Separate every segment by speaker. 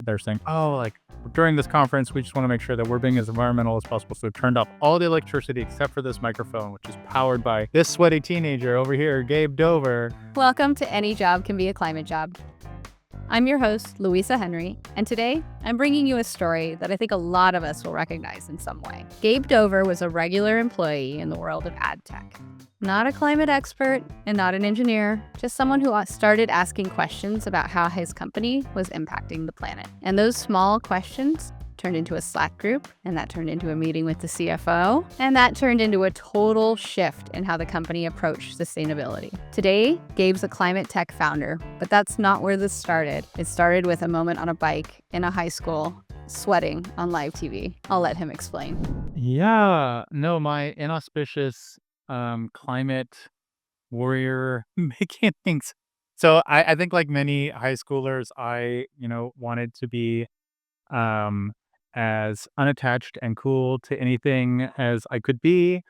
Speaker 1: they're saying, oh, like during this conference, we just want to make sure that we're being as environmental as possible. So we've turned off all the electricity except for this microphone, which is powered by this sweaty teenager over here, Gabe Dover.
Speaker 2: Welcome to Any Job Can Be a Climate Job. I'm your host, Louisa Henry, and today I'm bringing you a story that I think a lot of us will recognize in some way. Gabe Dover was a regular employee in the world of ad tech. Not a climate expert and not an engineer, just someone who started asking questions about how his company was impacting the planet. And those small questions turned into a Slack group, and that turned into a meeting with the CFO, and that turned into a total shift in how the company approached sustainability. Today, Gabe's a climate tech founder, but that's not where this started. It started with a moment on a bike in a high school, sweating on live TV. I'll let him explain.
Speaker 1: Yeah, no, my inauspicious climate warrior beginnings. So I think like many high schoolers, I, wanted to be as unattached and cool to anything as I could be,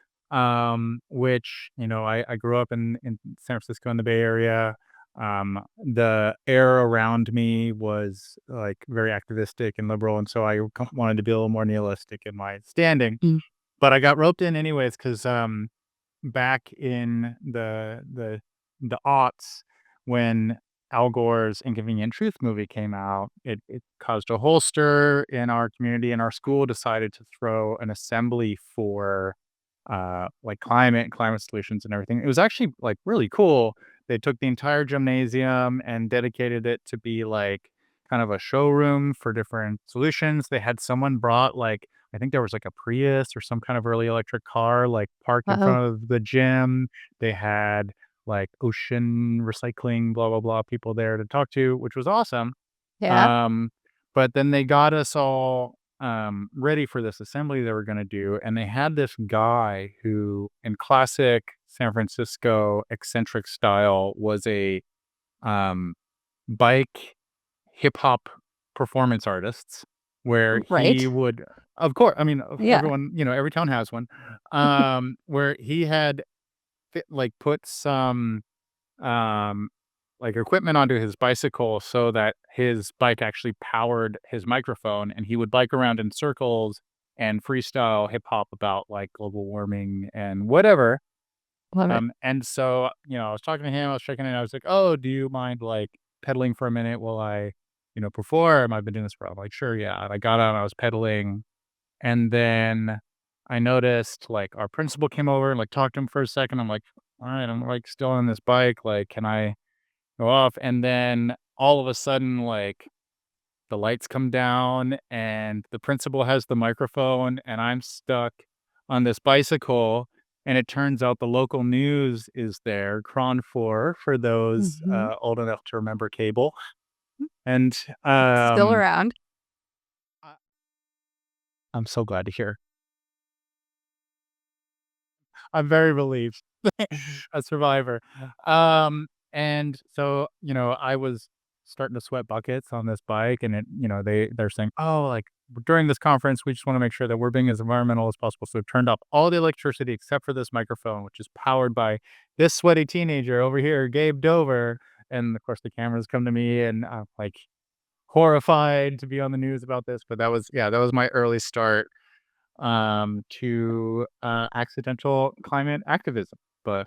Speaker 1: which, I grew up in San Francisco in the Bay Area. The air around me was like very activistic and liberal. And so I wanted to be a little more nihilistic in my standing, but I got roped in anyways, because back in the aughts when Al Gore's Inconvenient Truth movie came out, it caused a whole stir in our community, and our school decided to throw an assembly for like climate solutions and everything. It was actually like really cool. They took the entire gymnasium and dedicated it to be like kind of a showroom for different solutions. They had someone brought like, I think there was like a Prius or some kind of early electric car like parked in front of the gym. They had like ocean recycling, blah, blah, blah, people there to talk to, which was awesome.
Speaker 2: Yeah.
Speaker 1: But then they got us all ready for this assembly they were going to do. And they had this guy who, in classic San Francisco eccentric style, was a bike hip hop performance artist, where
Speaker 2: Right.
Speaker 1: he would, of course, I mean,
Speaker 2: Yeah.
Speaker 1: everyone, every town has one, where he had put some like equipment onto his bicycle so that his bike actually powered his microphone, and he would bike around in circles and freestyle hip hop about like global warming and whatever.
Speaker 2: Love it.
Speaker 1: And so, I was talking to him, I was checking in, I was like, oh, do you mind like pedaling for a minute while I, perform? I've been doing this for, I'm like, sure, yeah. And I got out and I was pedaling. And then I noticed like our principal came over and like talked to him for a second. I'm like, all right, I'm like still on this bike. Like, can I go off? And then all of a sudden, like the lights come down and the principal has the microphone and I'm stuck on this bicycle. And it turns out the local news is there, Cron 4, for those old enough to remember cable. And
Speaker 2: Still around.
Speaker 1: I'm so glad to hear. I'm very relieved. A survivor. And so, I was starting to sweat buckets on this bike, and they're saying, oh, like during this conference, we just want to make sure that we're being as environmental as possible. So we've turned off all the electricity except for this microphone, which is powered by this sweaty teenager over here, Gabe Dover. And of course the cameras come to me, and I'm like horrified to be on the news about this. But that was my early start to accidental climate activism. But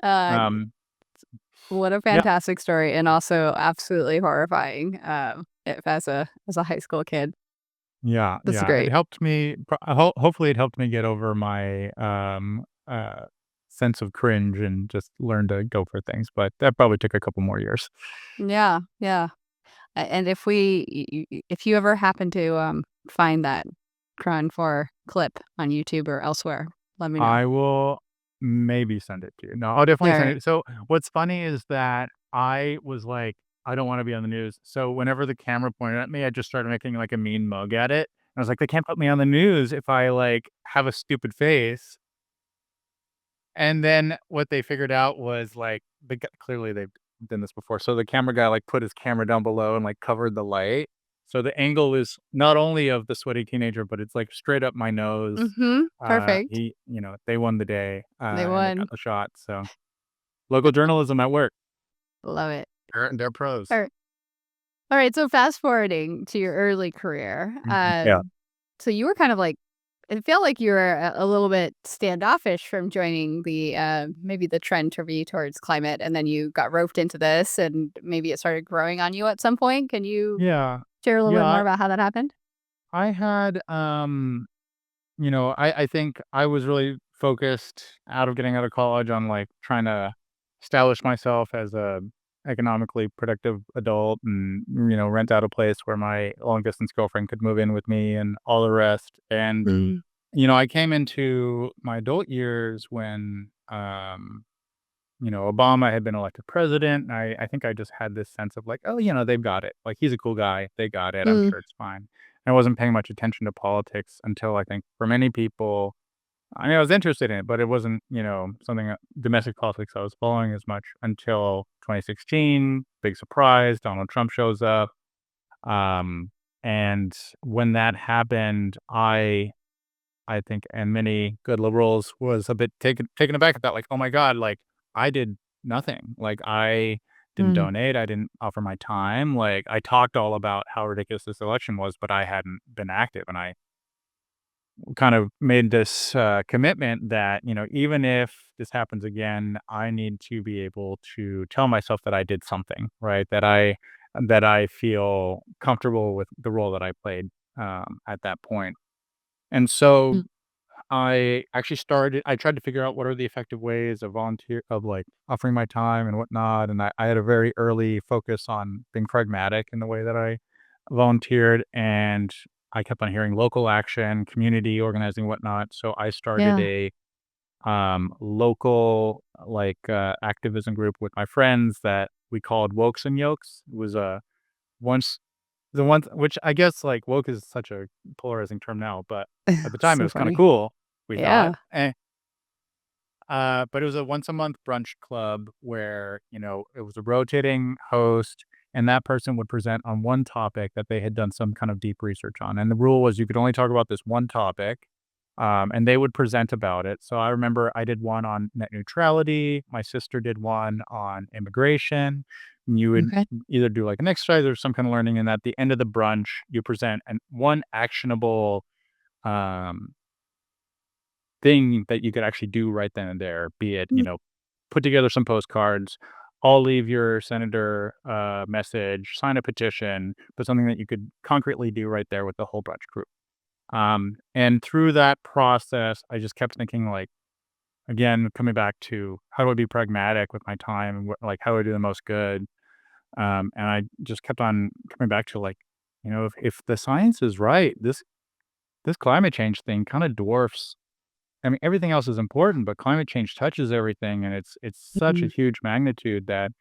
Speaker 2: What a
Speaker 1: yeah,
Speaker 2: fantastic story, and also absolutely horrifying. As a high school kid, that's
Speaker 1: it
Speaker 2: great.
Speaker 1: helped me. Hopefully, it helped me get over my sense of cringe and just learn to go for things. But that probably took a couple more years.
Speaker 2: Yeah, yeah. And if you ever happen to find that Cron 4 clip on YouTube or elsewhere, let me know.
Speaker 1: I will maybe send it to you. No, I'll definitely send it. So what's funny is that I was like, I don't want to be on the news. So whenever the camera pointed at me, I just started making like a mean mug at it. I was like, they can't put me on the news if I like have a stupid face. And then what they figured out was like, clearly they've done this before. So the camera guy like put his camera down below and like covered the light. So the angle is not only of the sweaty teenager, but it's like straight up my nose.
Speaker 2: Perfect.
Speaker 1: They won the day,
Speaker 2: They
Speaker 1: and they
Speaker 2: won.
Speaker 1: got the shot. So local journalism at work.
Speaker 2: Love it.
Speaker 1: They're pros.
Speaker 2: All right. All right, so fast forwarding to your early career,
Speaker 1: Yeah.
Speaker 2: so you were kind of like it felt like you were a little bit standoffish from joining the, maybe the trend to be towards climate, and then you got roped into this, and maybe it started growing on you at some point. Can you
Speaker 1: Yeah.
Speaker 2: share a little
Speaker 1: Yeah,
Speaker 2: bit more
Speaker 1: I
Speaker 2: about how that happened?
Speaker 1: I had, I think I was really focused out of getting out of college on, like, trying to establish myself as a economically productive adult and, rent out a place where my long distance girlfriend could move in with me and all the rest, and,
Speaker 2: Mm,
Speaker 1: I came into my adult years when, Obama had been elected president, and I think I just had this sense of like, "Oh, they've got it. Like, he's a cool guy. They got it. I'm
Speaker 2: mm,
Speaker 1: sure it's fine." I wasn't paying much attention to politics until I think for many people I mean, I was interested in it, but it wasn't, something domestic politics I was following as much until 2016. Big surprise, Donald Trump shows up. Um, and when that happened, I think, and many good liberals was a bit taken aback at that, like, "Oh my god, like, I did nothing. Like, I didn't
Speaker 2: mm,
Speaker 1: donate, I didn't offer my time, like, I talked all about how ridiculous this election was, but I hadn't been active." And I kind of made this, commitment that, even if this happens again, I need to be able to tell myself that I did something, right? That I feel comfortable with the role that I played, at that point. And so
Speaker 2: mm,
Speaker 1: I tried to figure out what are the effective ways like, offering my time and whatnot, and I had a very early focus on being pragmatic in the way that I volunteered, and I kept on hearing local action, community organizing, whatnot, so I started
Speaker 2: yeah,
Speaker 1: a, local, like, activism group with my friends that we called Wokes and Yokes. It was, once the one which I guess, like, woke is such a polarizing term now, but at the time, it
Speaker 2: so
Speaker 1: was kinda
Speaker 2: funny.
Speaker 1: cool, we thought,
Speaker 2: Yeah,
Speaker 1: but it was a once a month brunch club where, it was a rotating host, and that person would present on one topic that they had done some kind of deep research on, and the rule was you could only talk about this one topic, and they would present about it. So I remember I did one on net neutrality, my sister did one on immigration, and you would
Speaker 2: okay.
Speaker 1: either do, like, an exercise or some kind of learning, and at the end of the brunch, you present one actionable, um thing that you could actually do right then and there, be it,
Speaker 2: Mm,
Speaker 1: put together some postcards, I'll leave your senator a message, sign a petition, but something that you could concretely do right there with the whole brunch group. And through that process, I just kept thinking, like, again, coming back to how do I be pragmatic with my time and like how do I do the most good? And I just kept on coming back to like, if the science is right, this climate change thing kind of dwarfs. I mean, everything else is important, but climate change touches everything, and it's such a
Speaker 2: mm,
Speaker 1: huge magnitude that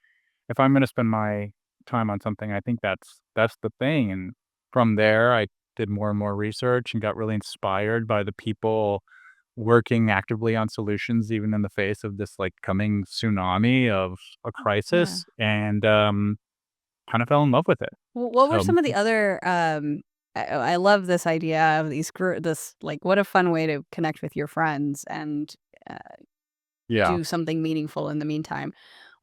Speaker 1: if I'm gonna spend my time on something, I think that's the thing, and from there, I did more and more research and got really inspired by the people working actively on solutions even in the face of this, like, coming tsunami of a
Speaker 2: yeah.
Speaker 1: crisis, and, kinda fell in love with it.
Speaker 2: What were
Speaker 1: So,
Speaker 2: some of the other, I love this idea of these this like, what a fun way to connect with your friends and, uh,
Speaker 1: yeah.
Speaker 2: do something meaningful in the meantime.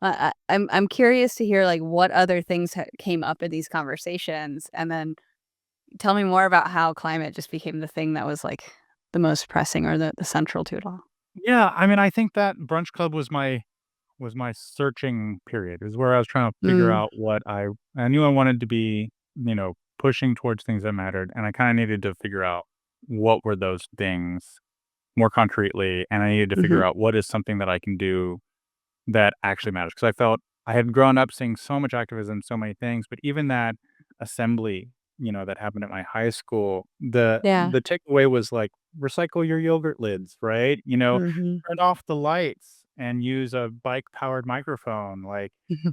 Speaker 2: I'm curious to hear, like, what other things came up in these conversations, and then tell me more about how climate just became the thing that was, like, the most pressing or the central to it all.
Speaker 1: Yeah, I mean, I think that brunch club was my searching period. It was where I was trying to figure
Speaker 2: Mm,
Speaker 1: out what I knew I wanted to be, pushing towards things that mattered, and I kinda needed to figure out what were those things more concretely, and I needed to figure
Speaker 2: mhm,
Speaker 1: out what is something that I can do that actually matters. Because I felt I had grown up seeing so much activism, so many things, but even that assembly, that happened at my high school, the
Speaker 2: yeah,
Speaker 1: the takeaway was, like, recycle your yogurt lids, right?
Speaker 2: mhm,
Speaker 1: Turn off the lights and use a bike-powered microphone, like,
Speaker 2: mhm,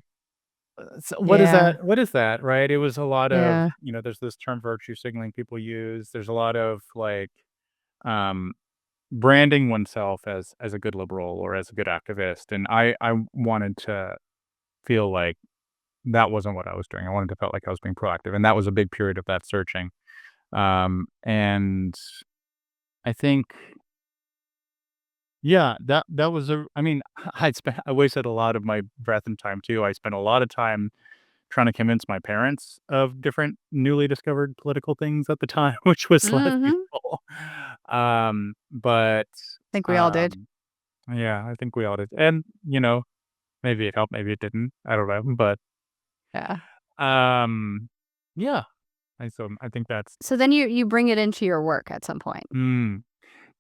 Speaker 1: so
Speaker 2: yeah,
Speaker 1: what is that, right? It was a lot of,
Speaker 2: yeah,
Speaker 1: there's this term virtue signaling people use. There's a lot of, like, um, branding oneself as a good liberal or as a good activist, and I wanted to feel like that wasn't what I was doing. I wanted to feel like I was being proactive, and that was a big period of that searching. And I think, yeah, that was I mean, I wasted a lot of my breath and time too. I spent a lot of time trying to convince my parents of different newly discovered political things at the time, which was less
Speaker 2: Mhm.
Speaker 1: useful. But
Speaker 2: Think we all did.
Speaker 1: um, yeah, I think we all did, and maybe it helped, maybe it didn't. I don't know, but
Speaker 2: Yeah.
Speaker 1: um, yeah, I think that's.
Speaker 2: So then you bring it into your work at some point.
Speaker 1: Mm.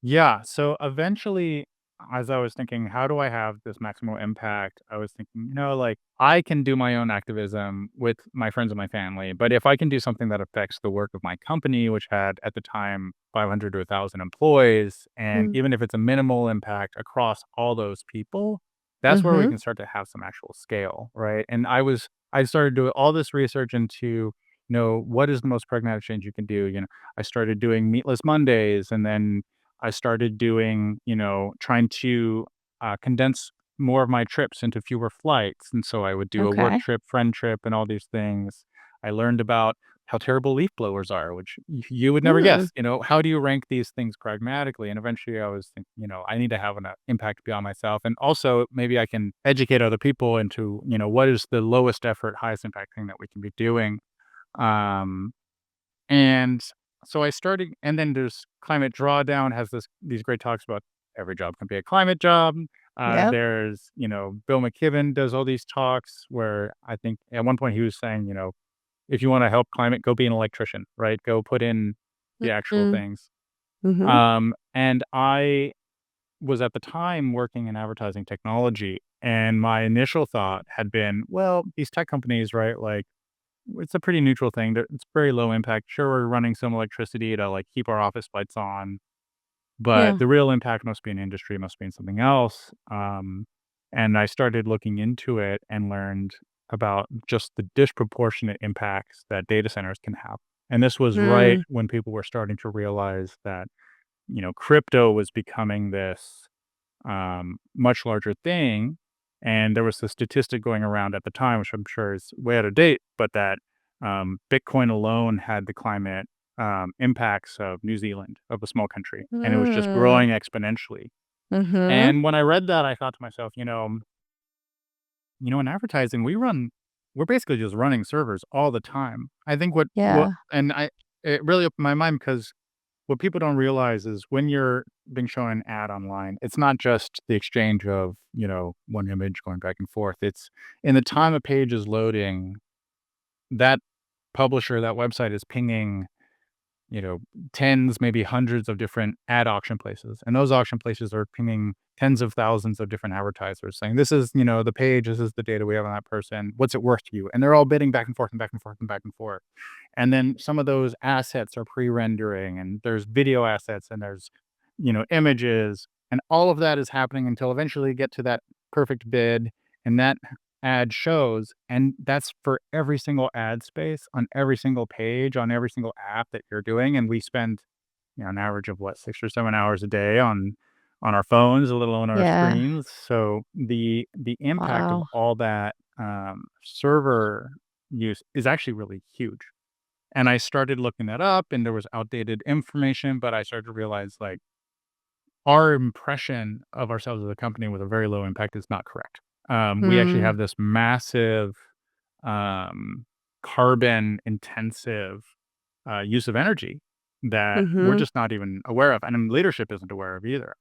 Speaker 1: Yeah. So eventually, as I was thinking, how do I have this maximal impact? I was thinking, like I can do my own activism with my friends and my family, but if I can do something that affects the work of my company, which had at the time 500 to 1,000 employees, and
Speaker 2: Mm.
Speaker 1: even if it's a minimal impact across all those people, that's where we
Speaker 2: Mhm.
Speaker 1: can start to have some actual scale, right? And I started doing all this research into, what is the most pragmatic change you can do? I started doing meatless Mondays, and then I started doing, trying to condense more of my trips into fewer flights. And so I would do a work
Speaker 2: Okay.
Speaker 1: trip, friend trip, and all these things. I learned about how terrible leaf blowers are, which you would never
Speaker 2: Mm.
Speaker 1: guess. How do you rank these things pragmatically? And eventually I was thinking, I need to have an impact beyond myself. And also maybe I can educate other people into, what is the lowest effort, highest impact thing that we can be doing. Um, and so I started, and then there's Climate Drawdown has these great talks about every job can be a climate job.
Speaker 2: Yep.
Speaker 1: There's, Bill McKibben does all these talks where I think at one point he was saying, if you want to help climate, go be an electrician, right? Go put in the actual
Speaker 2: Mm.
Speaker 1: things.
Speaker 2: Mhm.
Speaker 1: And I was at the time working in advertising technology, and my initial thought had been, well, these tech companies, right? Like it's a pretty neutral thing. It's very low impact. Sure, we're running some electricity to like keep our office lights on, but
Speaker 2: Yeah.
Speaker 1: the real impact must be in industry, must be in something else. And I started looking into it and learned about just the disproportionate impacts that data centers can have. And this was right
Speaker 2: Mm.
Speaker 1: when people were starting to realize that, crypto was becoming this much larger thing. And there was a statistic going around at the time, which I'm sure is way out of date, but that Bitcoin alone had the climate impacts of New Zealand, of a small country, and it was just
Speaker 2: Mm.
Speaker 1: growing exponentially.
Speaker 2: Mhm.
Speaker 1: And when I read that, I thought to myself, in advertising, we're basically just running servers all the time. I think
Speaker 2: Yeah.
Speaker 1: and it really opened my mind because what people don't realize is when you're being shown an ad online, it's not just the exchange of, one image going back and forth. It's in the time a page is loading, that publisher, that website is pinging, you know, tens, maybe hundreds of different ad auction places. And those auction places are pinging tens of thousands of different advertisers saying, this is, the page, this is the data we have on that person. What's it worth to you? And they're all bidding back and forth and back and forth and back and forth. And then some of those assets are pre-rendering, and there's video assets, and there's, images, and all of that is happening until eventually you get to that perfect bid, and that ad shows, and that's for every single ad space on every single page on every single app that you're doing. And we spend, an average of what, 6 or 7 hours a day on our phones, a little on our
Speaker 2: Yeah.
Speaker 1: screens. So the impact of
Speaker 2: Wow.
Speaker 1: all that server use is actually really huge. And I started looking that up, and there was outdated information, but I started to realize, like, our impression of ourselves as a company with a very low impact is not correct. We actually
Speaker 2: Mm.
Speaker 1: have this massive, um, carbon intensive, use of energy that we're
Speaker 2: Mhm.
Speaker 1: just not even aware of, and leadership isn't aware of either.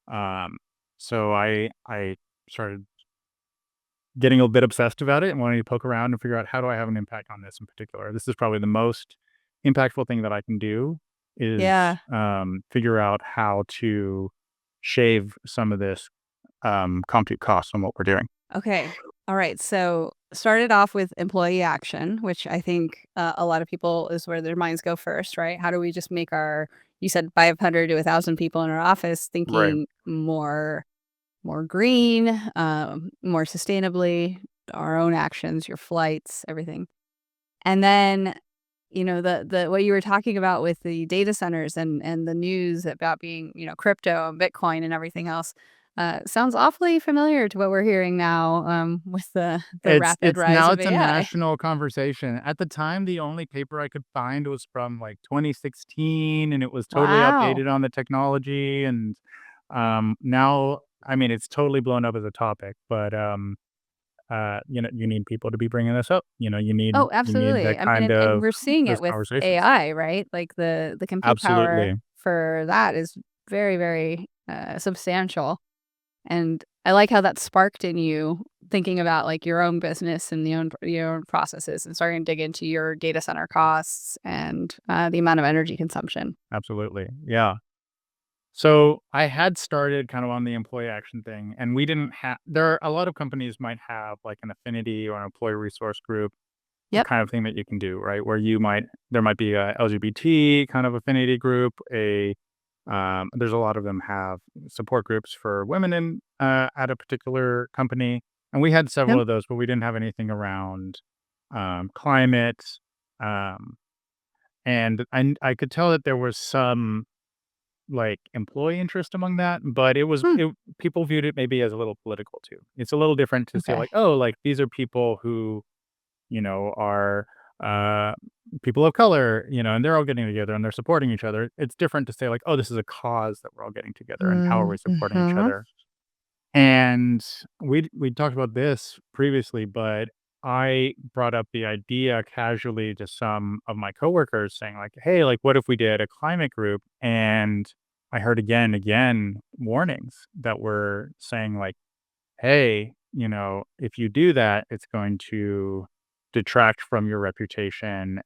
Speaker 1: Um, so I started getting a bit obsessed about it and wanting to poke around and figure out how do I have an impact on this in particular. This is probably the most impactful thing that I can do is
Speaker 2: Yeah.
Speaker 1: figure out how to shave some of this compute costs on what we're doing.
Speaker 2: Okay. All right. So started off with employee action, which I think a lot of people is where their minds go first, right? How do we just make our, you said 500 to 1,000 people in our office
Speaker 1: Right.
Speaker 2: thinking more green, more sustainably, our own actions, your flights, everything. And then, the what you were talking about with the data centers and the news about being, crypto and Bitcoin and everything else, sounds awfully familiar to what we're hearing now, with the rapid
Speaker 1: It's
Speaker 2: rise
Speaker 1: now
Speaker 2: of
Speaker 1: it's a
Speaker 2: AI.
Speaker 1: national conversation. At the time, the only paper I could find was from like 2016, and it was totally
Speaker 2: Wow.
Speaker 1: outdated on the technology. And now, I mean, it's totally blown up as a topic, but you need people to be bringing this up.
Speaker 2: Oh,
Speaker 1: You need
Speaker 2: absolutely.
Speaker 1: that
Speaker 2: I mean,
Speaker 1: kind
Speaker 2: and
Speaker 1: of
Speaker 2: we're seeing
Speaker 1: those
Speaker 2: it with
Speaker 1: conversations.
Speaker 2: AI, right? Like the compute power
Speaker 1: Absolutely.
Speaker 2: for that is very, very substantial. And I like how that sparked in you thinking about like your own business and your own processes and starting to dig into your data center costs and the amount of energy consumption.
Speaker 1: Absolutely. Yeah. So I had started kind of on the employee action thing, and we didn't have there are a lot of companies might have like an affinity or an employee resource group
Speaker 2: Yep.
Speaker 1: kind of thing that you can do, right? Where there might be a LGBT kind of affinity group, there's a lot of them have support groups for women at a particular company. And we had several
Speaker 2: Yep.
Speaker 1: of those, but we didn't have anything around climate. Um, and I could tell that there was some like employee interest among that, but
Speaker 2: Hmm.
Speaker 1: people viewed it maybe as a little political too. It's a little different to say
Speaker 2: Okay.
Speaker 1: like, oh, like these are people who are uh, people of color, and they're all getting together and they're supporting each other. It's different to say like, oh, this is a cause that we're all getting together and how are we supporting each
Speaker 2: Mm-hmm.
Speaker 1: other? And we talked about this previously, but I brought up the idea casually to some of my coworkers saying like, "Hey, like what if we did a climate group?" And I heard again and again warnings that were saying like, "Hey, if you do that, it's going to detract from your reputation,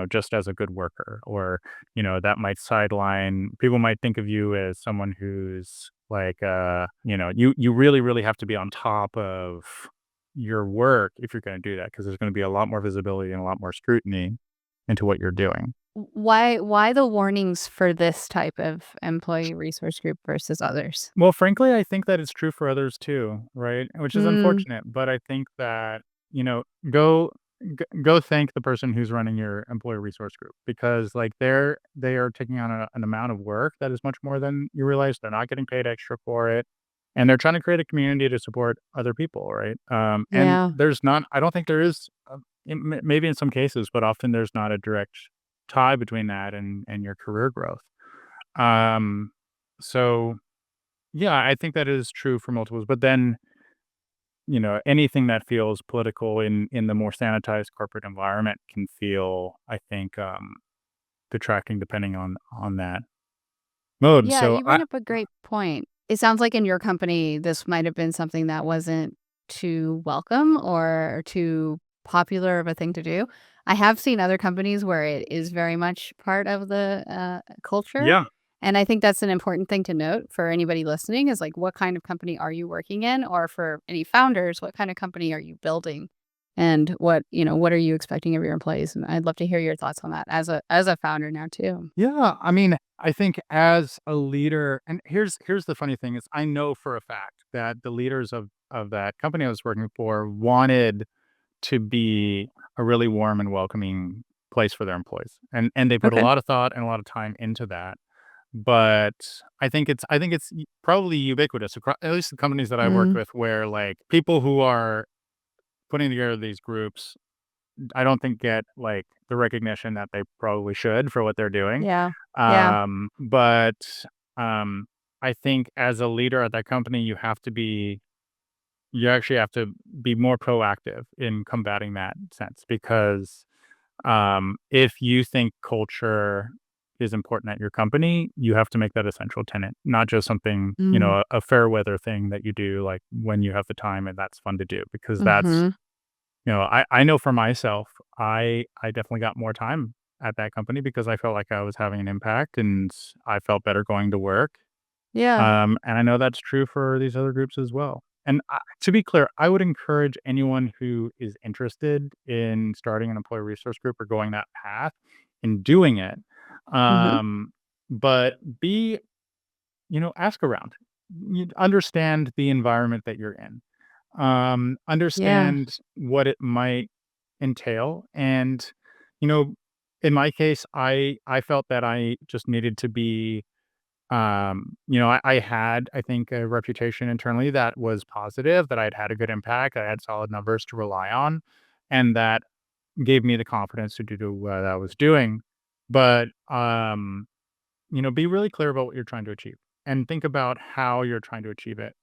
Speaker 1: just as a good worker, or, that might sideline people might think of you as someone who's like, you really, really have to be on top of your work if you're going to do that, because there's going to be a lot more visibility and a lot more scrutiny into what you're doing."
Speaker 2: Why the warnings for this type of employee resource group versus others?
Speaker 1: Well, frankly, I think that it's true for others too, right? Which is
Speaker 2: Mm,
Speaker 1: unfortunate, but I think that, go go thank the person who's running your employee resource group, because like they are taking on an amount of work that is much more than you realize. They're not getting paid extra for it, and they're trying to create a community to support other people, right? And
Speaker 2: yeah.
Speaker 1: there's not I don't think there is maybe in some cases, but often there's not a direct tie between that and your career growth. Um so yeah, I think that is true for multiples, but then, anything that feels political in the more sanitized corporate environment can feel, I think, detracting depending on that mode.
Speaker 2: Yeah,
Speaker 1: So
Speaker 2: you
Speaker 1: I
Speaker 2: bring up a great point. It sounds like in your company, this might have been something that wasn't too welcome or too popular of a thing to do. I have seen other companies where it is very much part of the culture.
Speaker 1: yeah.
Speaker 2: And I think that's an important thing to note for anybody listening is like, what kind of company are you working in? Or for any founders, what kind of company are you building? And what are you expecting of your employees? And I'd love to hear your thoughts on that as a founder now too.
Speaker 1: Yeah, I mean, I think as a leader, and here's the funny thing is I know for a fact that the leaders of that company I was working for wanted to be a really warm and welcoming place for their employees. And they put a
Speaker 2: Okay.
Speaker 1: lot of thought and a lot of time into that. But I think it's probably ubiquitous across at least the companies that I've worked
Speaker 2: Mm,
Speaker 1: with where, like, people who are putting together these groups, I don't think get, like, the recognition that they probably should for what they're doing.
Speaker 2: yeah. Yeah.
Speaker 1: But, um, I think as a leader at that company, you actually have to be more proactive in combating that sense because if you think culture is important at your company, you have to make that a central tenet, not just something,
Speaker 2: Mm.
Speaker 1: a fair weather thing that you do like when you have the time and that's fun to do because that's,
Speaker 2: Mhm.
Speaker 1: I know for myself, I definitely got more time at that company because I felt like I was having an impact and I felt better going to work.
Speaker 2: Yeah.
Speaker 1: And I know that's true for these other groups as well. And to be clear, I would encourage anyone who is interested in starting an employee resource group or going that path in doing it.
Speaker 2: Mhm.
Speaker 1: Um, but ask around. You understand the environment that you're in.
Speaker 2: Yeah.
Speaker 1: Understand what it might entail. And, you know, in my case, I felt that I just needed to be I had, I think, a reputation internally that was positive, that I'd had a good impact, I had solid numbers to rely on, and that gave me the confidence to do what I was doing. But, be really clear about what you're trying to achieve and think about how you're trying to achieve it.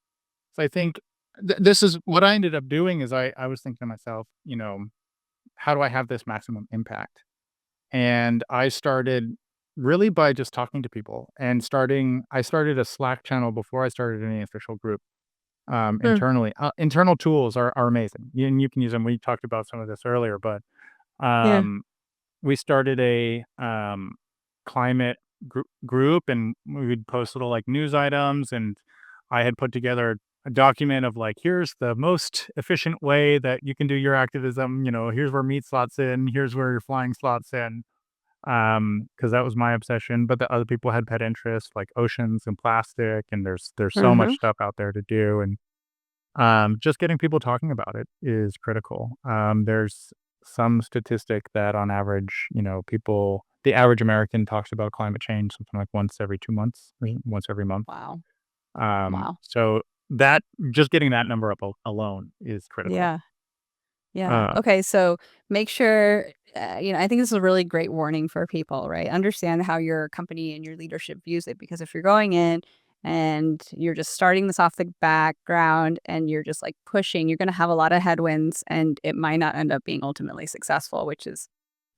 Speaker 1: So I think this is what I ended up doing is I was thinking to myself, how do I have this maximum impact? And I started really by just talking to people and I started a Slack channel before I started any official group,
Speaker 2: Mm,
Speaker 1: internally. Internal tools are amazing, and you can use them. We talked about some of this earlier, but,
Speaker 2: yeah.
Speaker 1: um, we started a, climate group, and we would post little, like, news items, and I had put together a document of, like, "Here's the most efficient way that you can do your activism," "Here's where meat slots in, here's where your flying slots in." Because that was my obsession, but the other people had pet interests like oceans and plastic, and there's so much
Speaker 2: Mhm.
Speaker 1: stuff out there to do, and, just getting people talking about it is critical. There's some statistic that on average, the average American talks about climate change something like once every 2 months or once every month.
Speaker 2: Wow. Wow.
Speaker 1: So that just getting that number up alone is critical.
Speaker 2: Yeah. Yeah.
Speaker 1: Uh,
Speaker 2: Okay. So make sure, I think this is a really great warning for people, right? Understand how your company and your leadership views it. Because if you're going in and you're just starting this off the background and you're just like pushing, you're going to have a lot of headwinds and it might not end up being ultimately successful, which is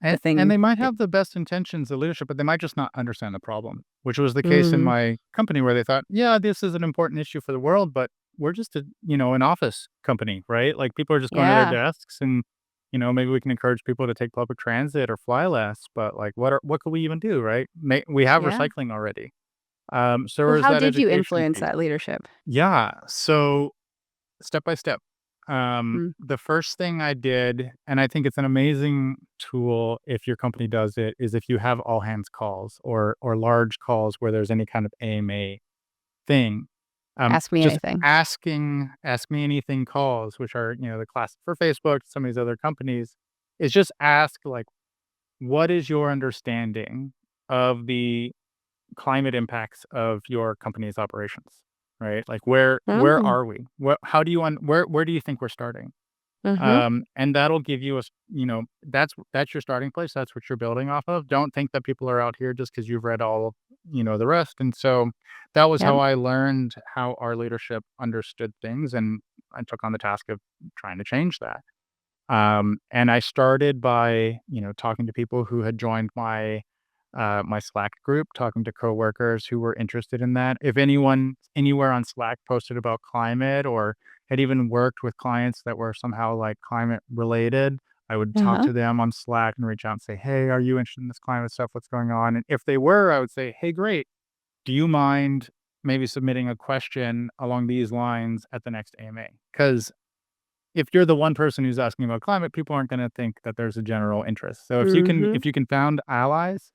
Speaker 2: the
Speaker 1: and
Speaker 2: thing.
Speaker 1: they might
Speaker 2: That,
Speaker 1: have the best intentions of leadership, but they might just not understand the problem, which was the case in
Speaker 2: mm,
Speaker 1: my company where they thought, "Yeah, this is an important issue for the world, but we're just an office company, right? Like people are just going to their
Speaker 2: yeah.
Speaker 1: desks and, maybe we can encourage people to take public transit or fly less, but like what could we even do, right? We have
Speaker 2: Yeah.
Speaker 1: recycling already." So
Speaker 2: So
Speaker 1: where's
Speaker 2: how
Speaker 1: that
Speaker 2: did you
Speaker 1: education
Speaker 2: influence
Speaker 1: piece?
Speaker 2: that leadership?
Speaker 1: Yeah. So step by step.
Speaker 2: Mm,
Speaker 1: The first thing I did, and I think it's an amazing tool if your company does it, is if you have all hands calls or large calls where there's any kind of AMA thing.
Speaker 2: ask me
Speaker 1: Just
Speaker 2: anything.
Speaker 1: ask me anything calls, which are, the classic for Facebook, some of these other companies, is just ask like, what is your understanding of the climate impacts of your company's operations? Right? Like where
Speaker 2: Mm,
Speaker 1: are we? How do you where do you think we're starting?
Speaker 2: mm-hmm.
Speaker 1: And that'll give you that's your starting place. That's what you're building off of. Don't think that people are out here just because you've read all, the rest. And so that was
Speaker 2: Yep.
Speaker 1: how I learned how our leadership understood things, and I took on the task of trying to change that. And I started by, talking to people who had joined my Slack group, talking to coworkers who were interested in that. If anyone anywhere on Slack posted about climate or had even worked with clients that were somehow like climate related, I would talk
Speaker 2: Uh-huh.
Speaker 1: to them on Slack and reach out and say, "Hey, are you interested in this climate stuff? What's going on?" And if they were, I would say, "Hey, great. Do you mind maybe submitting a question along these lines at the next AMA?" Because if you're the one person who's asking about climate, people aren't gonna think that there's a general interest. So
Speaker 2: Mm-hmm.
Speaker 1: if you can found allies,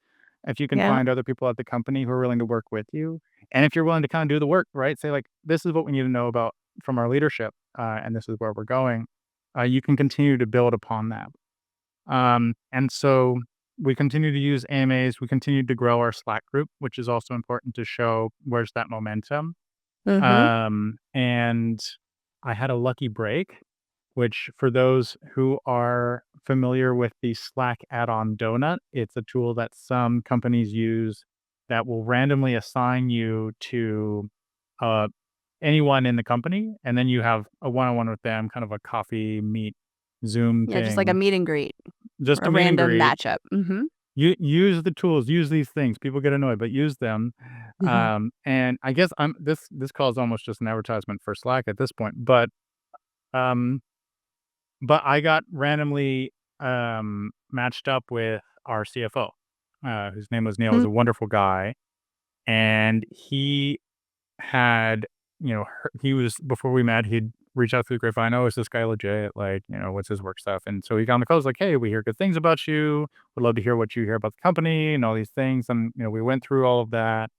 Speaker 1: if you can
Speaker 2: Yeah.
Speaker 1: find other people at the company who are willing to work with you, and if you're willing to kinda do the work, right? Say like, "This is what we need to know about from our leadership, and this is where we're going," you can continue to build upon that. And so we continue to use AMAs, we continue to grow our Slack group, which is also important to show where's that momentum.
Speaker 2: Mm-hmm.
Speaker 1: And I had a lucky break, which for those who are familiar with the Slack add-on Donut, it's a tool that some companies use that will randomly assign you to uh, anyone in the company, and then you have a one-on-one with them, kind of a coffee meet Zoom
Speaker 2: Yeah, just like a
Speaker 1: thing,
Speaker 2: meet and greet,
Speaker 1: just
Speaker 2: a
Speaker 1: a meet and
Speaker 2: random
Speaker 1: greet.
Speaker 2: matchup. Mhm.
Speaker 1: You use the tools, use these things. People get annoyed, but use them.
Speaker 2: Mhm.
Speaker 1: And I guess this call is almost just an advertisement for Slack at this point, um, but I got randomly matched up with our CFO, whose name was Neil. He's
Speaker 2: Mm.
Speaker 1: a wonderful guy, and he had, he was before we met, he'd reach out through the grapevine, "Oh, is this guy legit? Like, what's his work stuff?" And so he got on the call, was like, "Hey, we hear good things about you. Would love to hear what you hear about the company and all these things." And, we went through all of that.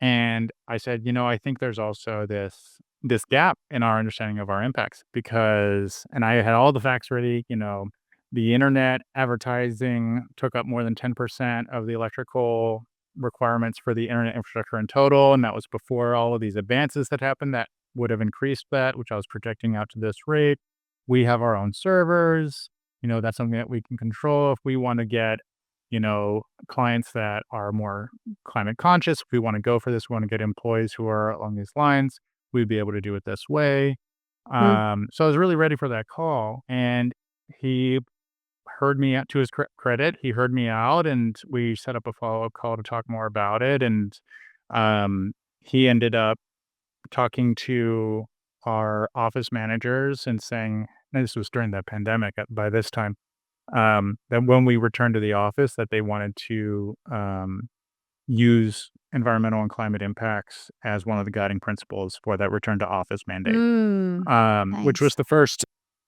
Speaker 1: And I said, I think there's also this gap in our understanding of our impacts because and I had all the facts ready, the internet advertising took up more than 10% of the electrical requirements for the internet infrastructure in total, and that was before all of these advances that happened that would have increased that, which I was projecting out to this rate. We have our own servers, that's something that we can control if we want to get, clients that are more climate conscious. If we want to go for this, we want to get employees who are along these lines, we'd be able to do it this way.
Speaker 2: Mm.
Speaker 1: So I was really ready for that call, and he heard me out. To his credit, he heard me out, and we set up a follow-up call to talk more about it, and, um, he ended up talking to our office managers and saying, and this was during the pandemic by this time, that when we returned to the office, that they wanted to, use environmental and climate impacts as one of the guiding principles for that return to office mandate,
Speaker 2: Mm.
Speaker 1: which was
Speaker 2: Nice.
Speaker 1: the first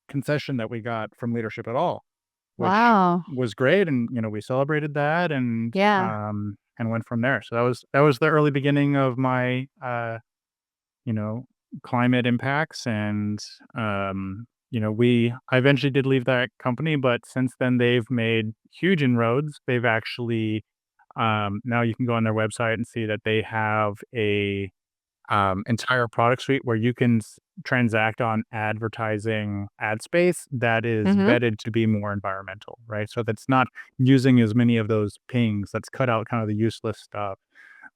Speaker 1: concession that we got from leadership at all, which
Speaker 2: Wow.
Speaker 1: was great. And, we celebrated that
Speaker 2: Yeah.
Speaker 1: and went from there. So that was the early beginning of my, you know, climate impacts. And, I eventually did leave that company, but since then they've made huge inroads. They've actually, now you can go on their website and see that they have a entire product suite where you can transact on advertising ad space that is
Speaker 2: Mhm.
Speaker 1: vetted to be more environmental, right? So that's not using as many of those pings. That's cut out kind of the useless stuff,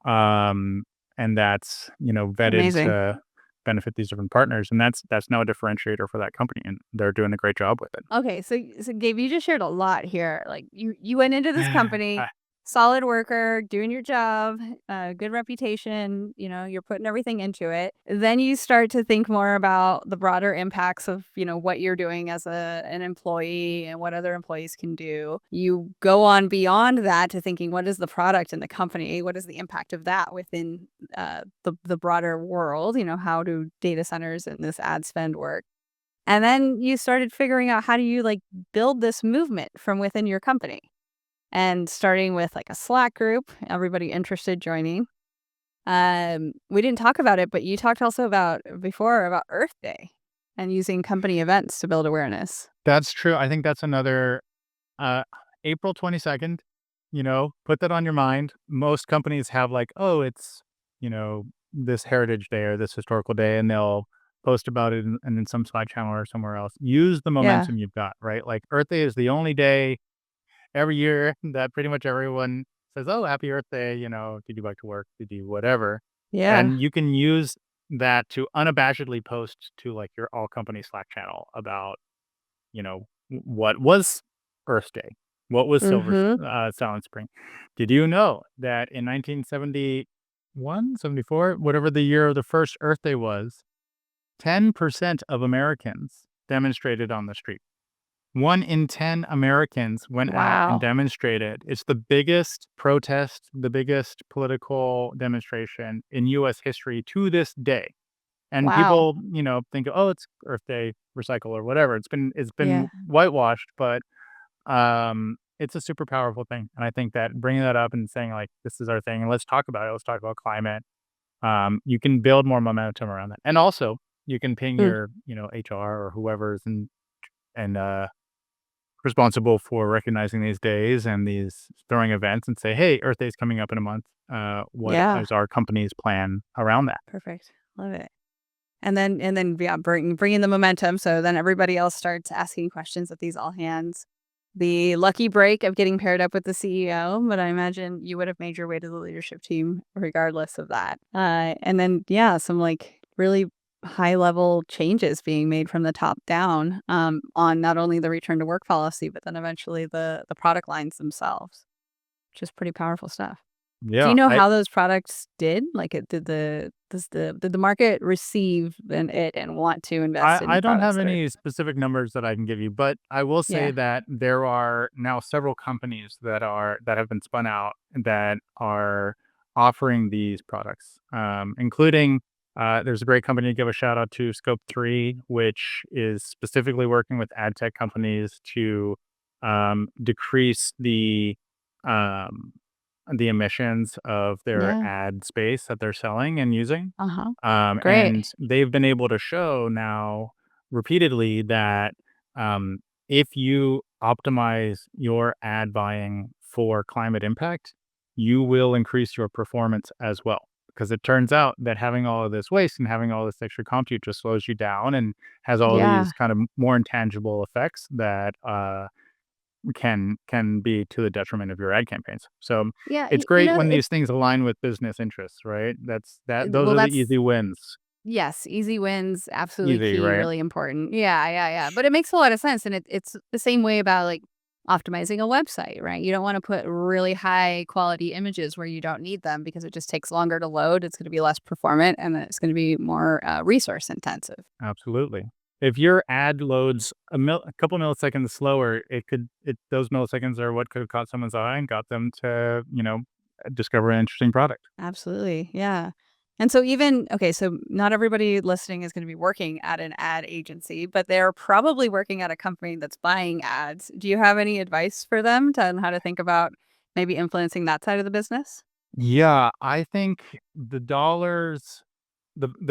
Speaker 1: um, and that's vetted
Speaker 2: Amazing.
Speaker 1: to benefit these different partners, and that's now a differentiator for that company, and they're doing a great job with it.
Speaker 2: Okay, so Gabe, you just shared a lot here. Like you went into this company,
Speaker 1: I
Speaker 2: solid worker, doing your job, good reputation, you're putting everything into it. Then you start to think more about the broader impacts of, what you're doing as an employee and what other employees can do. You go on beyond that to thinking what is the product in the company? What is the impact of that within the broader world? How do data centers and this ad spend work? And then you started figuring out how do you like build this movement from within your company and starting with like a Slack group, everybody interested joining. We didn't talk about it, but you talked also about before about Earth Day and using company events to build awareness.
Speaker 1: That's true. I think that's another Uh, April 22nd, put that on your mind. Most companies have like, oh, it's, this heritage day or this historical day, and they'll post about it in some Slack channel or somewhere else. Use the
Speaker 2: Yeah.
Speaker 1: momentum you've got, right? Like Earth Day is the only day every year that pretty much everyone says, oh, happy Earth Day. Did you like to work? Did you whatever?
Speaker 2: Yeah.
Speaker 1: And you can use that to unabashedly post to like your all company Slack channel about what was Earth Day? What was
Speaker 2: Mhm.
Speaker 1: Silent Spring? Did you know that in 1971, 74, whatever the year of the first Earth Day was, 10% of Americans demonstrated on the street. 1 in 10 Americans went out and
Speaker 2: Wow.
Speaker 1: demonstrated. It's the biggest protest, the biggest political demonstration in US history to this day. And
Speaker 2: Wow.
Speaker 1: people, think, "Oh, it's Earth Day, recycle or whatever." It's been
Speaker 2: Yeah.
Speaker 1: whitewashed, but, it's a super powerful thing, and I think that bringing that up and saying, like, "This is our thing, and let's talk about it. Let's talk about climate." You can build more momentum around that, and also, you can ping
Speaker 2: Mm.
Speaker 1: your, HR or whoever's and responsible for recognizing these days and these throwing events and say, "Hey, Earth Day is coming up in a month. What
Speaker 2: Yeah.
Speaker 1: is our company's plan around that?"
Speaker 2: Perfect. Love it. And then yeah, bringing the momentum, so then everybody else starts asking questions at these all hands. The lucky break of getting paired up with the CEO, but I imagine you would have made your way to the leadership team regardless of that. And then yeah, some like really high level changes being made from the top down on not only the return to work policy, but then eventually the product lines themselves, which is pretty powerful stuff. Do you
Speaker 1: Yeah,
Speaker 2: know
Speaker 1: I
Speaker 2: how those products did? Like, did the market receive it and want to invest in
Speaker 1: I don't
Speaker 2: products
Speaker 1: have
Speaker 2: that are
Speaker 1: any specific numbers that I can give you, but I will say
Speaker 2: yeah,
Speaker 1: that there are now several companies that have been spun out that are offering these products, including there's a great company to give a shout out to, Scope 3, which is specifically working with ad tech companies to decrease um, the emissions of their
Speaker 2: yeah,
Speaker 1: ad space that they're selling and using.
Speaker 2: uh-huh.
Speaker 1: And
Speaker 2: Great.
Speaker 1: they've been able to show now repeatedly that if you optimize your ad buying for climate impact, you will increase your performance as well. Because it turns out that having all of this waste and having all this extra compute just slows you down and has all
Speaker 2: Yeah.
Speaker 1: these kind of more intangible effects that can be to the detriment of your ad campaigns. So
Speaker 2: Yeah,
Speaker 1: it's great when these things align with business interests, right? Those
Speaker 2: well,
Speaker 1: are the
Speaker 2: that's
Speaker 1: easy wins.
Speaker 2: Yes, easy wins, absolutely
Speaker 1: Easy,
Speaker 2: key,
Speaker 1: right?
Speaker 2: really important. Yeah, yeah, yeah. But it makes a lot of sense. And it's the same way about like optimizing a website, right? You don't want to put really high quality images where you don't need them because it just takes longer to load. It's going to be less performant and then it's going to be more resource intensive.
Speaker 1: Absolutely. If your ad loads a couple milliseconds slower, those milliseconds are what could have caught someone's eye and got them to, discover an interesting product.
Speaker 2: Absolutely. Yeah. And so even okay, so not everybody listening is going to be working at an ad agency, but they're probably working at a company that's buying ads. Do you have any advice for them on how to think about maybe influencing that side of the business?
Speaker 1: Yeah, I think the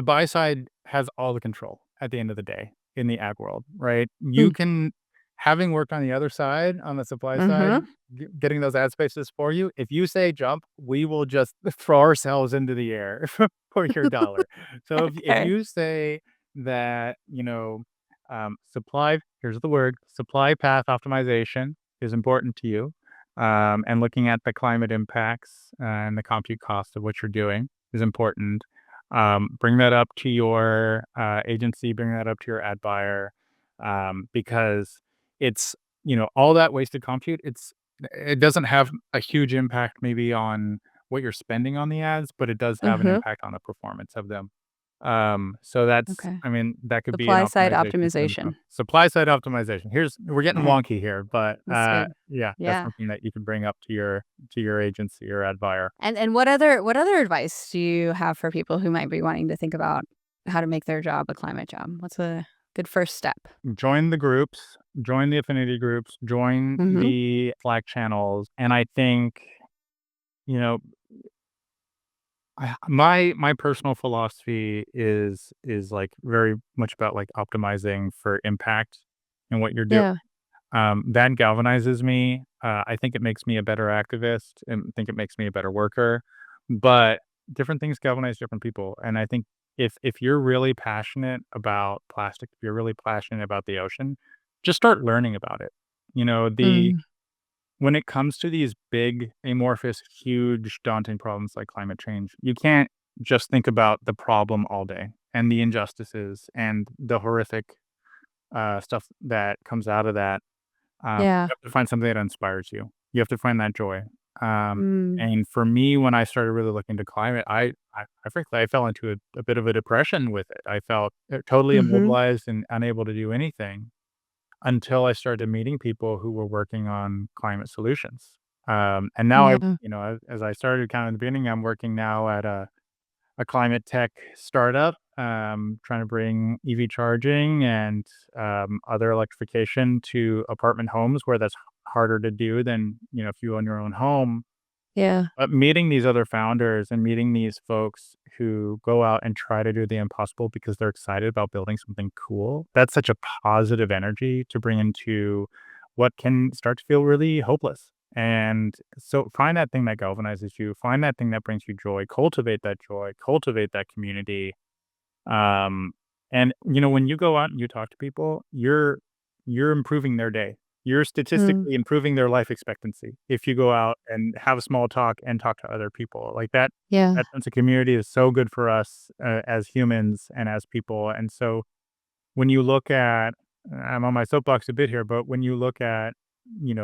Speaker 1: buy side has all the control at the end of the day in the ag world, right? You
Speaker 2: Mm.
Speaker 1: can having worked on the other side, on the supply side,
Speaker 2: Mhm.
Speaker 1: getting those ad spaces for you, if you say jump, we will just throw ourselves into the air for your dollar. So if
Speaker 2: Okay.
Speaker 1: you say that, here's the word, supply path optimization is important to you, and looking at the climate impacts and the compute cost of what you're doing is important. Bring that up to your agency, bring that up to your ad buyer, because it's, all that wasted compute. It doesn't have a huge impact maybe on what you're spending on the ads, but it does have an
Speaker 2: Mhm.
Speaker 1: impact on the performance of them. So that's,
Speaker 2: Okay.
Speaker 1: I mean, that could be an
Speaker 2: Supply side
Speaker 1: optimization for them.
Speaker 2: optimization.
Speaker 1: Supply side optimization. We're getting
Speaker 2: All right.
Speaker 1: wonky here, but
Speaker 2: That's good.
Speaker 1: yeah, that's
Speaker 2: Yeah.
Speaker 1: something that you can bring up to your agency or ad buyer.
Speaker 2: And what other advice do you have for people who might be wanting to think about how to make their job a climate job? What's a good first step?
Speaker 1: Join the groups, join the affinity groups, join
Speaker 2: Mhm.
Speaker 1: the Slack channels, and I think, you know, my personal philosophy is, like, very much about, like, optimizing for impact and what you're doing.
Speaker 2: Yeah.
Speaker 1: That galvanizes me. I think it makes me a better activist, and I think it makes me a better worker, but different things galvanize different people, and I think if you're really passionate about plastic, if you're really passionate about the ocean, just start learning about it. You know, the
Speaker 2: Mm.
Speaker 1: when it comes to these big, amorphous, huge, daunting problems like climate change, you can't just think about the problem all day and the injustices and the horrific, stuff that comes out of that.
Speaker 2: Yeah.
Speaker 1: You have to find something that inspires you. You have to find that joy.
Speaker 2: Mm.
Speaker 1: And for me, when I started really looking to climate, I frankly, I fell into a bit of a depression with it. I felt totally
Speaker 2: Mhm.
Speaker 1: immobilized and unable to do anything until I started meeting people who were working on climate solutions. And now
Speaker 2: Yeah.
Speaker 1: as I started kind of in the beginning, I'm working now at a climate tech startup, trying to bring EV charging and other electrification to apartment homes where that's harder to do than, if you own your own home.
Speaker 2: Yeah.
Speaker 1: But meeting these other founders and meeting these folks who go out and try to do the impossible because they're excited about building something cool, that's such a positive energy to bring into what can start to feel really hopeless. And so find that thing that galvanizes you, find that thing that brings you joy, cultivate that community. Um, and when you go out and you talk to people, you're improving their day. You're
Speaker 2: Mm.
Speaker 1: statistically improving their life expectancy if you go out and have a small talk and talk to other people. Like
Speaker 2: Yeah.
Speaker 1: that sense of community is so good for us as humans and as people. And so when you look at, I'm on my soapbox a bit here, but when you look at,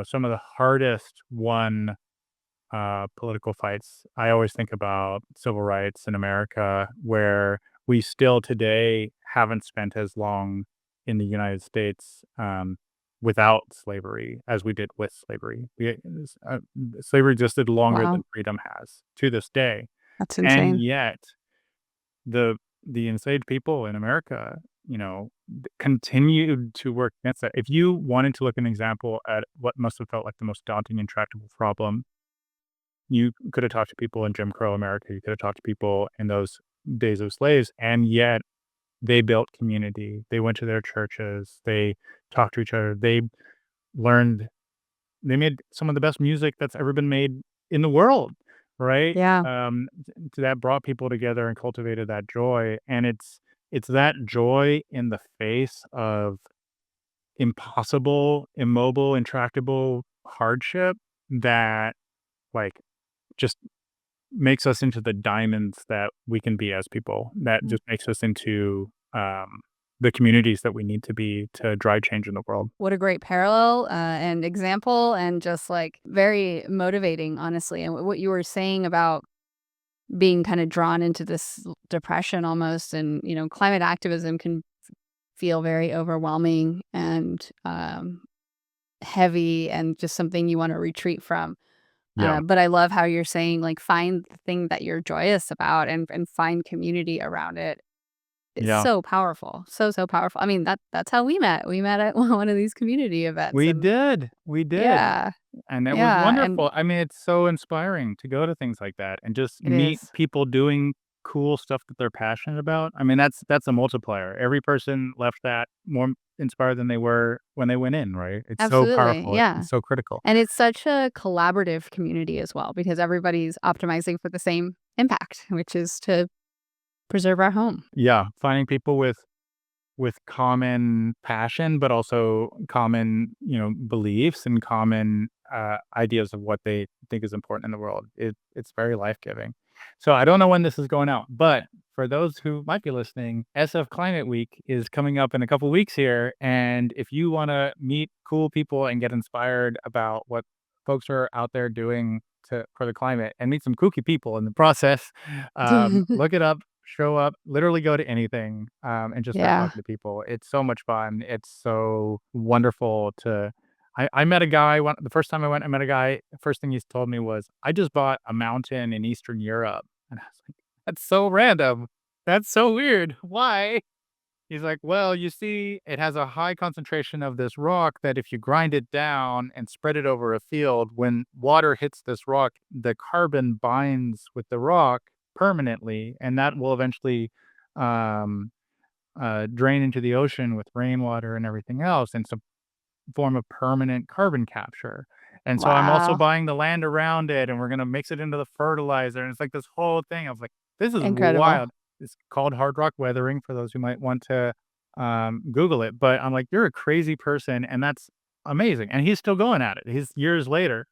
Speaker 1: some of the hardest won political fights, I always think about civil rights in America, where we still today haven't spent as long in the United States without slavery as we did with slavery. Slavery existed longer than
Speaker 2: Wow.
Speaker 1: freedom has to this day,
Speaker 2: That's
Speaker 1: and
Speaker 2: insane.
Speaker 1: yet the enslaved people in America, continued to work against that. If you wanted to look an example at what must have felt like the most daunting, intractable problem, you could have talked to people in Jim Crow America, you could have talked to people in those days of slaves, and yet they built community. They went to their churches, they talked to each other, learned they made some of the best music that's ever been made in the world, right?
Speaker 2: Yeah.
Speaker 1: That brought people together and cultivated that joy, and it's that joy in the face of impossible, immobile, intractable hardship that, like, just makes us into the diamonds that we can be as people. That just makes us into the communities that we need to be to drive change in the world.
Speaker 2: What a great parallel and example, and just like very motivating, honestly. And what you were saying about being kind of drawn into this depression almost, and climate activism can feel very overwhelming and heavy, and just something you want to retreat from.
Speaker 1: Yeah.
Speaker 2: But I love how you're saying, like, find the thing that you're joyous about, and find community around it. It's
Speaker 1: Yeah.
Speaker 2: so powerful. So, so powerful. I mean, that's how we met. We met at one of these community events,
Speaker 1: We
Speaker 2: and
Speaker 1: did. We did.
Speaker 2: yeah,
Speaker 1: And it was
Speaker 2: yeah, and
Speaker 1: wonderful. I mean, it's so inspiring to go to things like that and just
Speaker 2: it
Speaker 1: meet
Speaker 2: is.
Speaker 1: people doing cool stuff that they're passionate about. I mean, that's a multiplier. Every person left that more inspired than they were when they went in, right? It's so
Speaker 2: Absolutely,
Speaker 1: powerful.
Speaker 2: yeah.
Speaker 1: It's so critical.
Speaker 2: And it's such a collaborative community as well, because everybody's optimizing for the same impact, which is to preserve our home.
Speaker 1: Yeah, finding people with common passion, but also common, beliefs and common ideas of what they think is important in the world. It's very life giving. So I don't know when this is going out, but for those who might be listening, SF Climate Week is coming up in a couple weeks here, and if you want to meet cool people and get inspired about what folks are out there doing for the climate and meet some kooky people in the process, look it up, show up, literally go to anything, and just start
Speaker 2: Yeah.
Speaker 1: talking to people. It's so much fun. It's so wonderful to I met a guy the first time I went, I met a guy, the first thing he's told me was, "I just bought a mountain in Eastern Europe." And I was like, "That's so random. That's so weird. Why?" He's like, "Well, you see, it has a high concentration of this rock that if you grind it down and spread it over a field, when water hits this rock, the carbon binds with the rock permanently, and that will eventually um, drain into the ocean with rainwater and everything else. And so form of permanent carbon capture. And so I'm also
Speaker 2: Wow.
Speaker 1: buying the land around it, and we're gonna mix it into the fertilizer, and it's like this whole thing. I was like, "This is
Speaker 2: Incredible.
Speaker 1: wild." It's called hard rock weathering for those who might want to, Google it, but I'm like, "You're a crazy person, and that's amazing." And he's still going at it. He's years later.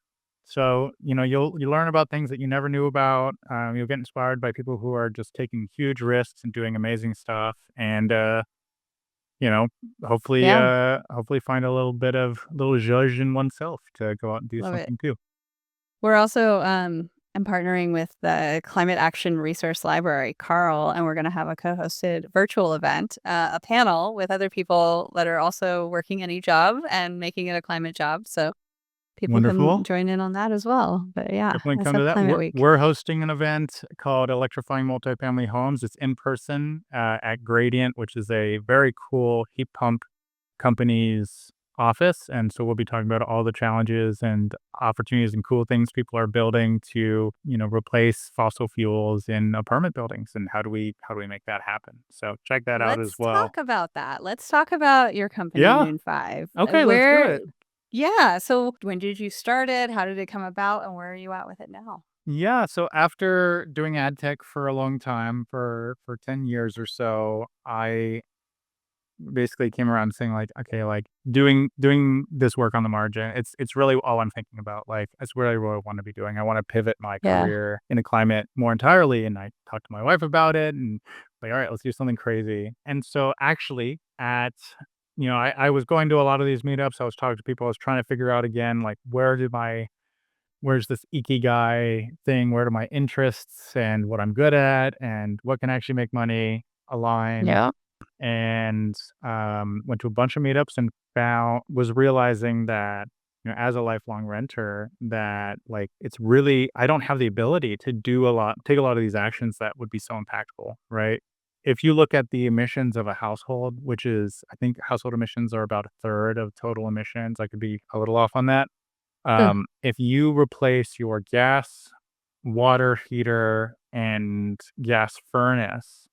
Speaker 1: So, you learn about things that you never knew about. You'll get inspired by people who are just taking huge risks and doing amazing stuff, and, you know,
Speaker 2: Yeah.
Speaker 1: hopefully find a little bit of little zhuzh in oneself to go out and do
Speaker 2: Love it.
Speaker 1: something too.
Speaker 2: We're also I'm partnering with the Climate Action Resource Library, Carl, and we're going to have a co-hosted virtual event, a panel with other people that are also working any job and making it a climate job. So people can
Speaker 1: Wonderful.
Speaker 2: join in on that as well. But yeah,
Speaker 1: Definitely come to
Speaker 2: SF
Speaker 1: that.
Speaker 2: Climate
Speaker 1: We're
Speaker 2: Week.
Speaker 1: we're hosting an event called Electrifying Multifamily Homes. It's in person, at Gradient, which is a very cool heat pump company's office, and so we'll be talking about all the challenges and opportunities and cool things people are building to, replace fossil fuels in apartment buildings, and how do we make that happen? So check that out as
Speaker 2: Let's
Speaker 1: well.
Speaker 2: talk about that. Let's talk about your company,
Speaker 1: Yeah.
Speaker 2: Moon 5.
Speaker 1: Okay, let's do it.
Speaker 2: Yeah. So when did you start it? How did it come about? And where are you at with it now?
Speaker 1: Yeah, so after doing ad tech for a long time, for 10 years or so, I basically came around saying like, okay, like doing this work on the margin, it's really all I'm thinking about. Like that's really what I want to be doing. I want to pivot my
Speaker 2: Yeah.
Speaker 1: career in a climate more entirely. And I talked to my wife about it and like, all right, let's do something crazy. And so actually I was going to a lot of these meetups. I was talking to people. I was trying to figure out again, like where's this ikigai thing? Where do my interests and what I'm good at and what can actually make money align?
Speaker 2: Yeah.
Speaker 1: And went to a bunch of meetups and found was realizing that as a lifelong renter that like it's really I don't have the ability to take a lot of these actions that would be so impactful, right? If you look at the emissions of a household, which is I think household emissions are about a third of total emissions. I could be a little off on that.
Speaker 2: Huh.
Speaker 1: If you replace your gas, water heater, and gas furnace,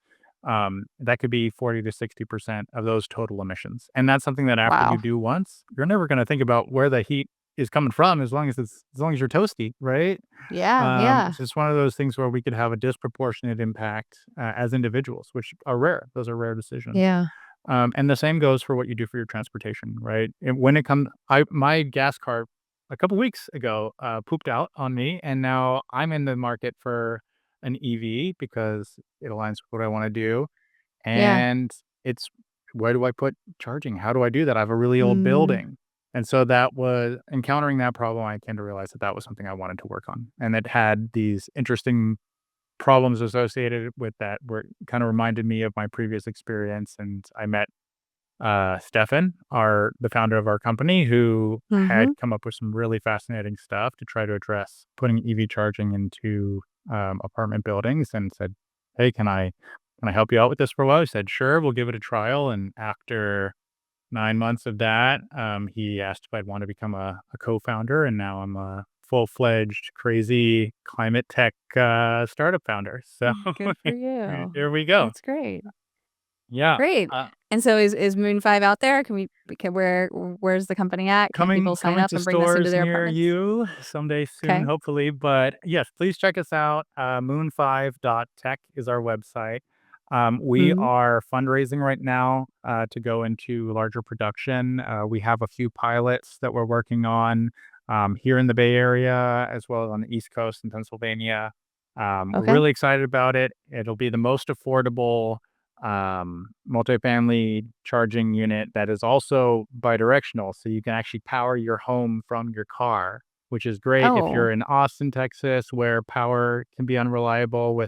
Speaker 1: that could be 40 to 60% of those total emissions. And that's something that after you
Speaker 2: Wow.
Speaker 1: do once, you're never going to think about where the heat is coming from as long as you're toasty, right?
Speaker 2: Yeah. Yeah.
Speaker 1: So it's one of those things where we could have a disproportionate impact as individuals, which are rare. Those are rare decisions.
Speaker 2: Yeah.
Speaker 1: And the same goes for what you do for your transportation, right? And when it comes, my gas car a couple weeks ago, pooped out on me, and now I'm in the market for an EV because it aligns with what I wanna do,
Speaker 2: Yeah.
Speaker 1: and it's where do I put charging? How do I do that? I have a really old
Speaker 2: Mm,
Speaker 1: building, and so that was encountering that problem, I came to realize that that was something I wanted to work on, and it had these interesting problems associated with that were kinda reminded me of my previous experience, and I met Stefan, the founder of our company, who had
Speaker 2: mhm.
Speaker 1: come up with some really fascinating stuff to try to address putting EV charging into apartment buildings, and said, "Hey, can I help you out with this for a while?" I said, "Sure, we'll give it a trial." And after 9 months of that, he asked if I'd want to become a co-founder, and now I'm a full-fledged, crazy climate tech startup founder. So
Speaker 2: Good for you.
Speaker 1: here we go.
Speaker 2: That's great.
Speaker 1: Yeah.
Speaker 2: Great.
Speaker 1: Uh,
Speaker 2: And so is Moon 5 out there? Where's the company at? Can
Speaker 1: Coming
Speaker 2: people sign
Speaker 1: coming
Speaker 2: up
Speaker 1: to
Speaker 2: and bring this into
Speaker 1: stores
Speaker 2: their
Speaker 1: near
Speaker 2: apartments?
Speaker 1: you someday soon,
Speaker 2: Okay.
Speaker 1: hopefully, but yes, please check us out. Moon5.tech is our website. We
Speaker 2: Mhm.
Speaker 1: are fundraising right now to go into larger production. We have a few pilots that we're working on here in the Bay Area as well as on the East Coast in Pennsylvania. We're
Speaker 2: Okay.
Speaker 1: really excited about it. It'll be the most affordable multifamily charging unit that is also bidirectional. So you can actually power your home from your car, which is great if
Speaker 2: Oh.
Speaker 1: you're in Austin, Texas, where power can be unreliable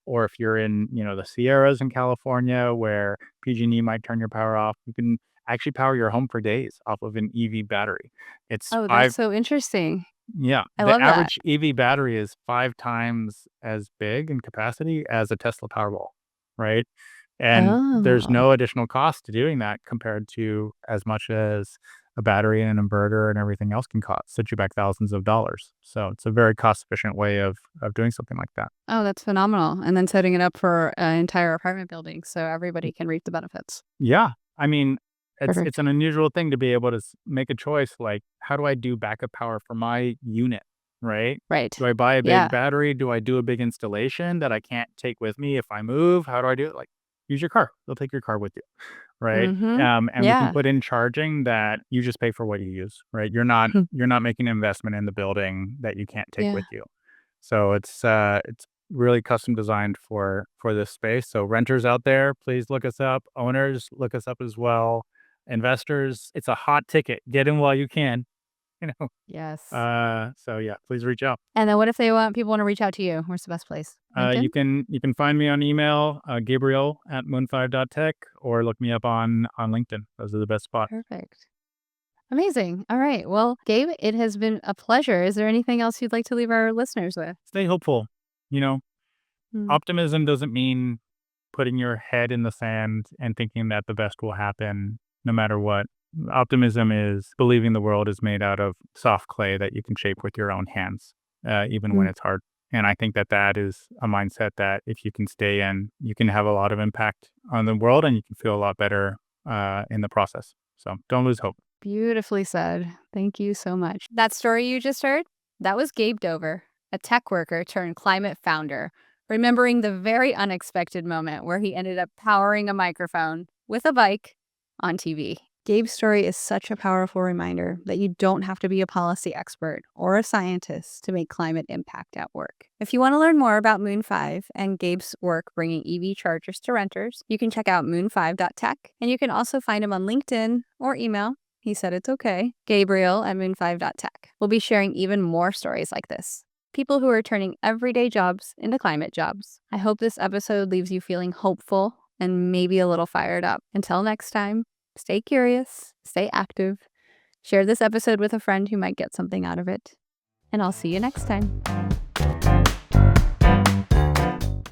Speaker 1: or if you're in, the Sierras in California, where PG&E might turn your power off, you can actually power your home for days off of an EV battery. It's
Speaker 2: Oh, that's
Speaker 1: five
Speaker 2: so interesting.
Speaker 1: Yeah,
Speaker 2: I
Speaker 1: the
Speaker 2: love that.
Speaker 1: average EV battery is 5 times as big in capacity as a Tesla Powerball, right? And there's
Speaker 2: Oh.
Speaker 1: no additional cost to doing that compared to as much as a battery and an inverter and everything else can cost, set you back thousands of dollars. So it's a very cost efficient way of doing something like that.
Speaker 2: Oh, that's phenomenal. And then setting it up for an entire apartment building so everybody can reap the benefits.
Speaker 1: Yeah, I mean, it's
Speaker 2: Perfect.
Speaker 1: an unusual thing to be able to make a choice like, how do I do backup power for my unit, right?
Speaker 2: Right.
Speaker 1: Do I buy a
Speaker 2: Yeah.
Speaker 1: big battery? Do I do a big installation that I can't take with me if I move? How do I do it? Like, use your car. They'll take your car with you, right?
Speaker 2: Mhm.
Speaker 1: And we can
Speaker 2: Yeah.
Speaker 1: put in charging that you just pay for what you use, right? You're not making an investment in the building that you can't take
Speaker 2: Yeah.
Speaker 1: with you. So it's really custom designed for this space. So renters out there, please look us up. Owners, look us up as well. Investors, it's a hot ticket. Get in while you can, you know.
Speaker 2: Yes.
Speaker 1: So yeah, please reach out.
Speaker 2: And then what if people want to reach out to you? Where's the best place? LinkedIn?
Speaker 1: You can find me on email, Gabriel@moon5.tech, or look me up on LinkedIn. Those are the best spots.
Speaker 2: Perfect. Amazing. All right. Well, Gabe, it has been a pleasure. Is there anything else you'd like to leave our listeners with?
Speaker 1: Stay hopeful. You know,
Speaker 2: Mm,
Speaker 1: optimism doesn't mean putting your head in the sand and thinking that the best will happen no matter what. Optimism is believing the world is made out of soft clay that you can shape with your own hands, even when
Speaker 2: mm.
Speaker 1: it's hard. And I think that that is a mindset that if you can stay in, you can have a lot of impact on the world and you can feel a lot better in the process. So don't lose hope.
Speaker 2: Beautifully said. Thank you so much. That story you just heard, that was Gabe Dover, a tech worker turned climate founder, remembering the very unexpected moment where he ended up powering a microphone with a bike on TV. Gabe's story is such a powerful reminder that you don't have to be a policy expert or a scientist to make climate impact at work. If you want to learn more about Moon 5 and Gabe's work bringing EV chargers to renters, you can check out moon5.tech, and you can also find him on LinkedIn or email. He said it's okay. Gabriel at moon5.tech. We'll be sharing even more stories like this. People who are turning everyday jobs into climate jobs. I hope this episode leaves you feeling hopeful and maybe a little fired up. Until next time, stay curious, stay active, share this episode with a friend who might get something out of it, and I'll see you next time.